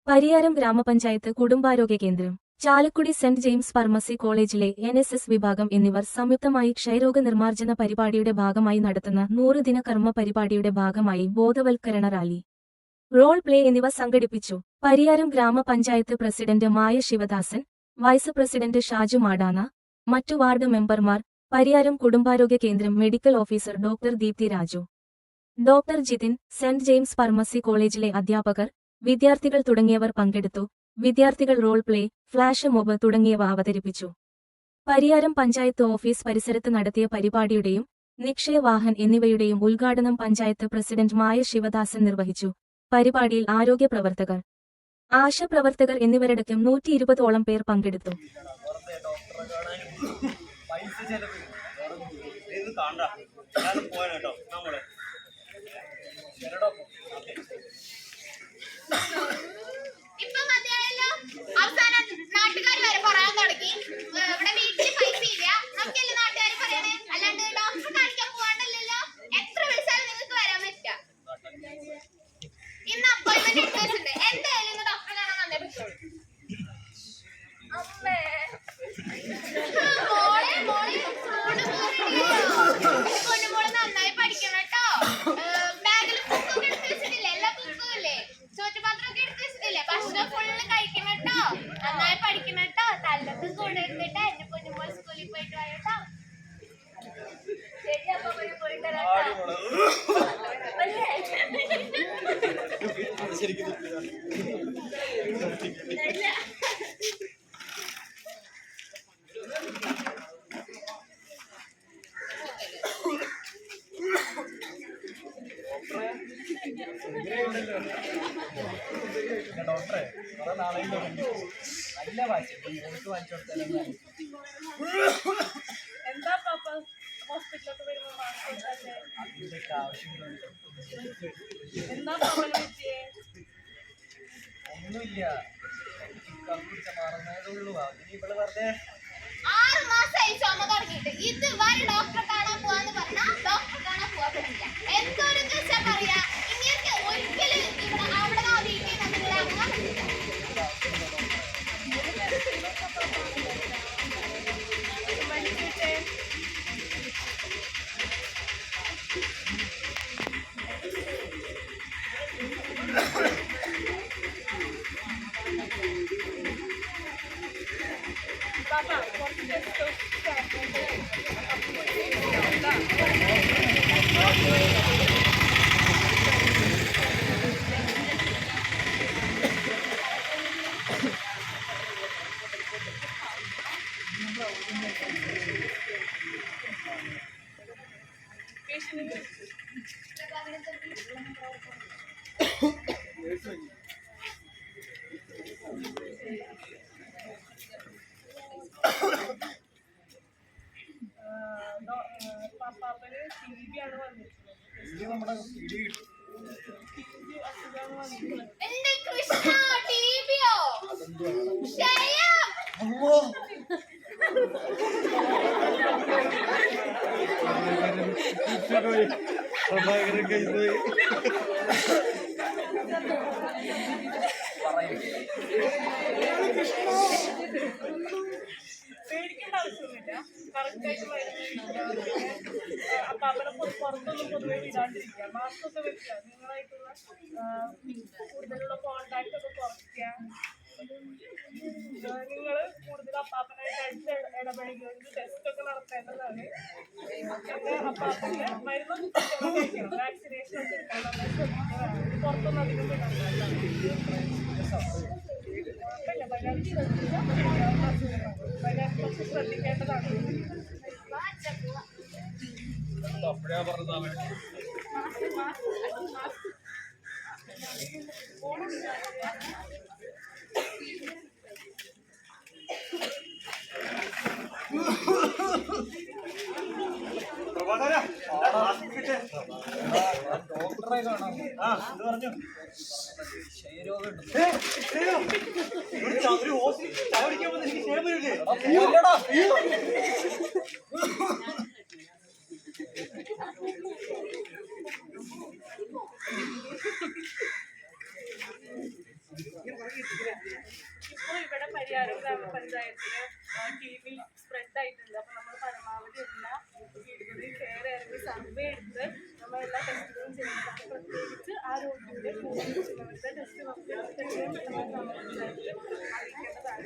പരിയാരം ഗ്രാമപഞ്ചായത്ത് കുടുംബാരോഗ്യ കേന്ദ്രം, ചാലക്കുടി സെന്റ് ജെയിംസ് ഫാർമസി കോളേജിലെ NSS വിഭാഗം എന്നിവർ സംയുക്തമായി ക്ഷയരോഗ നിർമ്മാർജ്ജന പരിപാടിയുടെ ഭാഗമായി നടത്തുന്ന 100 ദിന കർമ്മ പരിപാടിയുടെ ഭാഗമായി ബോധവൽക്കരണ റാലി, റോൾ പ്ലേ എന്നിവ സംഘടിപ്പിച്ചു. Pariyaram grama panchayat president Maya Sivadasan, vice president Shaju Madana, മറ്റു വാർഡ് മെമ്പർമാർ, പരിയാരം കുടുംബാരോഗ്യ കേന്ദ്രം medical officer doctor Deepthi Raju, doctor Jithin, saint James pharmacy കോളേജിലെ അധ്യാപകർ, വിദ്യാർത്ഥികൾ തുടങ്ങിയവർ പങ്കെടുത്തു. വിദ്യാർത്ഥികൾ റോൾ പ്ലേ, ഫ്ലാഷ് മോബ് തുടങ്ങിയവ അവതരിപ്പിച്ചു. പരിയാരം പഞ്ചായത്ത് ഓഫീസ് പരിസരത്ത് നടത്തിയ പരിപാടിയുടെയും നിക്ഷയവാഹൻ എന്നിവയുടെയും ഉദ്ഘാടനം പഞ്ചായത്ത് പ്രസിഡന്റ് മായ ശിവദാസൻ നിർവഹിച്ചു. പരിപാടിയിൽ ആരോഗ്യ പ്രവർത്തകർ, ആശാപ്രവർത്തകർ എന്നിവരടക്കം 120ഓളം പേർ പങ്കെടുത്തു. നാട്ടുകാർ വരെ പറയാൻ തുടങ്ങി. ഇവിടെ വീട്ടിൽ പൈസ ഇല്ല, നമുക്കല്ലേ നാട്ടുകാർ പറയണേ, അല്ലാണ്ട് ഡോക്ടറെ കാണിക്കാൻ പോകാണ്ടല്ലോ. എത്ര വിളിച്ചാലും നിങ്ങൾക്ക് വരാൻ പറ്റില്ല. ഇന്ന് അപ്പോയിന്റ്മെന്റ് എടുത്തിട്ടുണ്ട്. എന്തായാലും ഇന്ന് ഡോക്ടറെ കാണാൻ വന്നേ പറ്റുള്ളൂ. അമ്മേ പൊന്നുമോള് നന്നായി പഠിക്കണം കേട്ടോ. ബാഗിൽ ബുക്കൊക്കെ എടുത്ത് വെച്ചിട്ടില്ലേ? എല്ലാ ബുക്കും ഇല്ലേ? ചോറ്റുപാത്രമൊക്കെ എടുത്ത് വെച്ചിട്ടില്ലേ? ഭക്ഷണം ഫുള്ള് കഴിക്കണം കേട്ടോ. നന്നായി പഠിക്കണം കേട്ടോ. തല്ലൊക്കെ കൂടെ എടുത്തിട്ട് എന്റെ പൊന്നുമോൾ സ്കൂളിൽ പോയിട്ട് വായോട്ടോ. ശരി, അപ്പൊ പോയിട്ട് വരാട്ടോ. ഡോക്ടറെ കുറെ നാളെയും നല്ല വായിച്ചു എനിക്ക് വാങ്ങിച്ചു കൊടുത്താലും എന്താ പാപ്പ ഹോസ്പിറ്റലൊക്കെ വരുമ്പോ അതിൻ്റെയൊക്കെ ആവശ്യങ്ങളുണ്ട്. എന്താ പാപ്പനെ പറ്റിയേ? ഒന്നുമില്ല, കുടിച്ച മാറുന്നതേ ഉള്ളൂ. അതിന് ഇവിടെ വെറുതെ 6 മാസമായി ചുമ തുടങ്ങിയിട്ട് ഇതുവരെ ഡോക്ടറെ കാണാൻ പോവാന്ന് പറഞ്ഞാൽ ഡോക്ടറെ കാണാൻ പോവാൻ പറ്റില്ല. എന്തൊരു ദിവസം പറയാ, ഇങ്ങനെ ഒരിക്കലും ഇവിടെ അവിടെ വീട്ടിൽ നിങ്ങളെ അങ്ങനെ പറ്റില്ല. മരിക്കട്ടെ. പാപ്പ കുറച്ച് ടെസ്റ്റ് പാപ്പാപ്പന് TB ആണ് വന്നിട്ടുള്ളത്. നമ്മുടെ TB അസുഖമാണ് വന്നിട്ടുള്ളത്. എന്റെ കൃഷ്ണ, ടിവിയോ ക്ഷയം. പേടിക്കേണ്ട ആവശ്യമൊന്നുമില്ല. കറക്റ്റായിട്ട് മരുന്ന് അപ്പാപ്പനെ പുറത്തൊന്നും പൊതുവെ വിടാണ്ടിരിക്കുക. മാസ്ക് ഒക്കെ വെക്കുക. നിങ്ങളായിട്ടുള്ള കൂടുതലുള്ള കോണ്ടാക്ട് ഒക്കെ കുറയ്ക്കുക. നിങ്ങൾ കൂടുതൽ അപ്പാപ്പനായിട്ട് അടുത്ത് ഇടപെടുകയും ടെസ്റ്റ് ഒക്കെ നടത്തേണ്ടതാണ്. പിന്നെ അപ്പാപ്പൻ്റെ മരുന്നൊക്കെ കഴിക്കണം. വാക്സിനേഷൻ ഒക്കെ എടുക്കാൻ നമ്മൾ ശ്രദ്ധിക്കുന്നതാണ്. പുറത്തൊന്നും അധികം വിടാൻ കുറച്ച് ശ്രദ്ധിക്കേണ്ടതാണ്. അപ്പഴാ പറഞ്ഞത് ഡോക്ടറെ കാണാം. എന്ത് പറഞ്ഞു? ക്ഷയരോഗം ഇപ്പോൾ ഇവിടെ പരിയാരം ഗ്രാമപഞ്ചായത്തില് ടീമിൽ സ്പ്രെഡ് ആയിട്ടുണ്ട്. അപ്പൊ നമ്മൾ പരമാവധി എല്ലാ വീടുകളിൽ കയറി ഇറങ്ങി സർവേ എടുത്ത് നമ്മൾ എല്ലാ ടെസ്റ്റുകളും ചെയ്യുന്നത്. പ്രത്യേകിച്ച് ആ രോഗിയുടെ കൂടെ നിൽക്കുന്നവരുടെ ടെസ്റ്റ് എത്രയും പെട്ടെന്ന് ഗ്രാമപഞ്ചായത്തിൽ അറിയിക്കേണ്ടതാണ്.